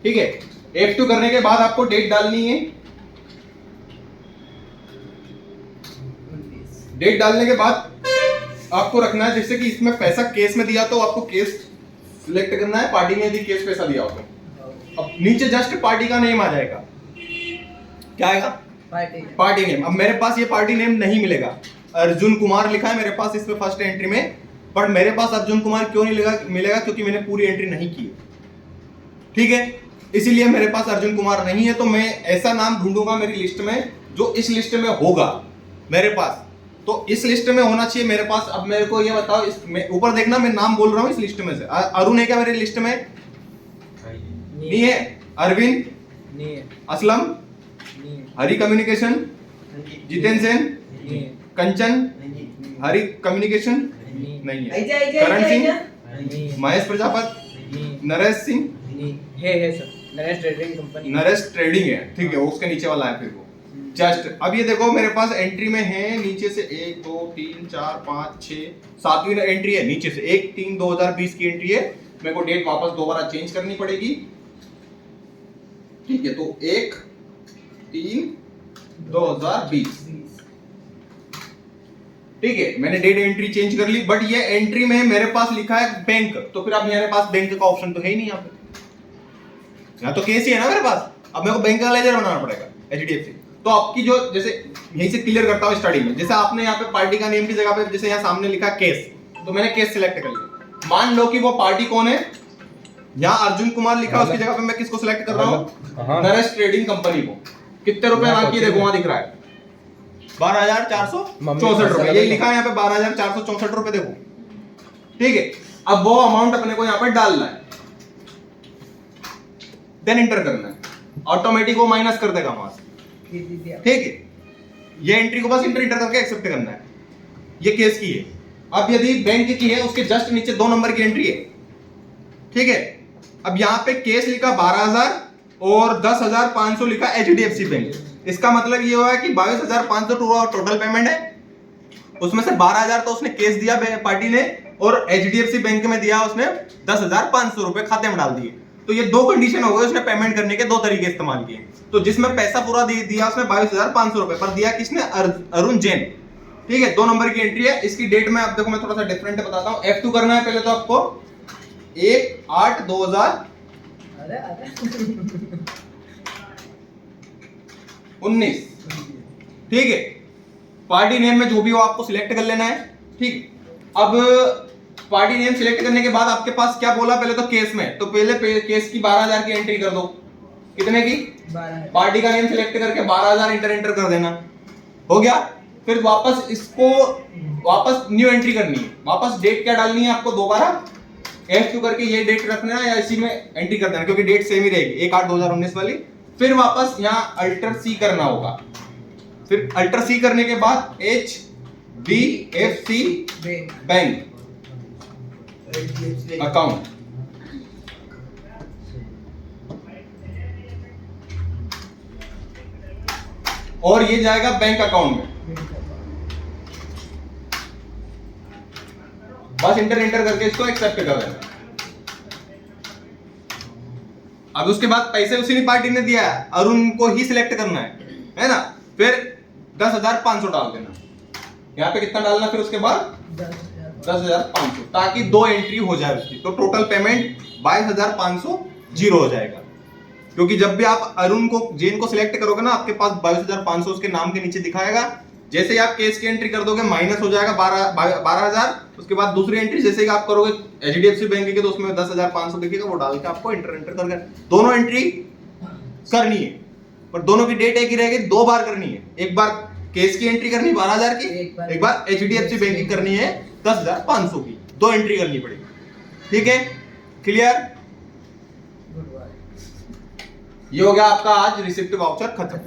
ठीक है। F2 करने के बाद आपको डेट डालनी है। डेट डालने के बाद आपको रखना है, जैसे कि इसमें पैसा केस में दिया तो आपको केस सिलेक्ट करना है, पार्टी ने यदि केस पैसा दिया हो तो अब नीचे जस्ट पार्टी का नेम आ जाएगा। क्या आएगा? Party name. अब मेरे पास ये पार्टी नेम नहीं मिलेगा, अर्जुन कुमार लिखा है मेरे पास इस पे फर्स्ट एंट्री में, पर मेरे पास अर्जुन कुमार क्यों नहीं मिलेगा? क्योंकि मैंने पूरी एंट्री नहीं की। ठीक है, इसीलिए मेरे पास अर्जुन कुमार नहीं है। तो मैं ऐसा नाम ढूंढूंगा मेरी लिस्ट में जो इस लिस्ट में होगा मेरे पास, तो इस लिस्ट में होना चाहिए मेरे पास। अब मेरे को ये बताओ, इस ऊपर देखना मैं नाम बोल रहा हूं इस लिस्ट में से। अरुण है क्या मेरी लिस्ट में? नहीं है। अरविंद नहीं है। असलम नहीं है। हरि कम्युनिकेशन, जितेंद्र सेन, कंचन, हरि कम्युनिकेशन नहीं है। करण सिंह, महेश प्रजापति, नरेश सिंह है sir, Naresh trading company, Naresh trading है। ठीक है, उसके नीचे वाला है फिर वो जस्ट। अब ये देखो मेरे पास एंट्री में है नीचे से 1 2 3 4 5 6 7वीं एंट्री है नीचे से 1/3/2020 की एंट्री है। मेरे को डेट वापस दोबारा चेंज करनी पड़ेगी। ठीक है, तो 1/3/2020। ठीक है, मैंने डेट एंट्री चेंज कर ली, बट ये एंट्री में मेरे पास लिखा है बैंक, तो फिर अब मेरे पास बैंक का ऑप्शन तो है ही नहीं यहाँ पे, यहाँ तो केस ही है ना मेरे पास। अब मेरे को बैंक का लेजर बनाना पड़ेगा HDFC। तो आपकी जो, जैसे यहीं से क्लियर करता हूँ स्टार्टिंग में, जैसे आपने यहाँ पे पार्टी का नेम की जगह पे जैसे यहाँ सामने लिखा केस, तो मैंने केस सिलेक्ट कर लिया। मान लो कि वो पार्टी कौन है, यहाँ अर्जुन कुमार लिखा, उसकी जगह पे मैं किसको सिलेक्ट कर रहा हूँ? नरेश ट्रेडिंग कंपनी को। कितने रुपए बाकी देखो वहां दिख रहा है 12,464 रुपए, यही लिखा है यहाँ पे 12,464 रुपए देखो। ठीक है, अब वो अमाउंट अपने को यहाँ पे डालना है, देन इंटर करना है, ऑटोमेटिक वो माइनस कर देगा वहां से। ठीक है, ये एंट्री को बस इंटर करके एक्सेप्ट करना है। ये केस की है। अब यदि बैंक की है, उसके जस्ट नीचे 2 नंबर की एंट्री है। ठीक है, अब यहाँ पे केस लिखा 12,000 और 10,500 लिखा HDFC बैंक। इसका मतलब ये हुआ कि 22,500 टोटल पेमेंट है, उसमें से 12,000 तो उसने केस दिया पार्टी ने, और HDFC बैंक में दिया उसने 10,500 रुपए खाते में डाल दिए। तो ये 2 कंडीशन हो गए उसने पेमेंट करने के, 2 तरीके इस्तेमाल किए। तो जिसमें पैसा पूरा दिया उसने 22,500 रुपए, पर दिया किसने? अरुण जैन। ठीक है, 2 नंबर की एंट्री है। इसकी डेट में अब देखो मैं थोड़ा सा डिफरेंट बताता हूँ। F2 करना है पहले तो आपको 1/8/2019। ठीक है, पार्टी नेम में जो भी हो आपको सिलेक्ट कर लेना है। ठीक, अब पार्टी नेम सिलेक्ट करने के बाद आपके पास क्या बोला? पहले तो केस में, तो पहले केस की 12,000 की एंट्री कर दो। कितने की? 12,000। पार्टी का नेम सिलेक्ट करके 12,000 इंटर कर देना, हो गया। फिर वापस इसको वापस न्यू एंट्री करनी है। वापस डेट क्या डालनी है आपको? दोबारा F2 करके ये डेट रखना है या इसी में एंट्री कर देना, क्योंकि डेट सेम ही रहेगी 1/8/2019 वाली। फिर वापस यहाँ अल्टर C करना होगा। फिर अल्टर C करने के बाद HDFC बैंक अकाउंट, और ये जाएगा बैंक अकाउंट में। बस इंटर करके इसको एक्सेप्ट कर देना। अब उसके बाद पैसे उसी पार्टी ने दिया है, अरुण को ही सिलेक्ट करना है ना। फिर 10,500 डाल देना। यहाँ पे कितना डालना? फिर उसके बाद 10,500, ताकि 2 एंट्री हो जाए उसकी। तो टोटल पेमेंट 22,500 जीरो हो जाएगा, क्योंकि जब भी आप अरुण को जैन को सिलेक्ट करोगे ना, आपके पास 22,500 उसके नाम के नीचे दिखाएगा। जैसे ही आप केस की एंट्री कर दोगे माइनस हो जाएगा 12,000। उसके बाद दूसरी एंट्री जैसे ही आप करोगे HDFC बैंक की, तो उसमें 10,500 दिखेगा, वो डाल के आपको इंटर करके दोनों एंट्री करनी है। पर दोनों की डेट एक ही रहेगी, 2 बार करनी है। एक बार केस की एंट्री करनी 12,000 की, एक बार HDFC बैंक की करनी है 10,500 की। 2 एंट्री करनी पड़ेगी। ठीक है, क्लियर? ये हो गया आपका आज रिसिप्ट वाउचर खत्म।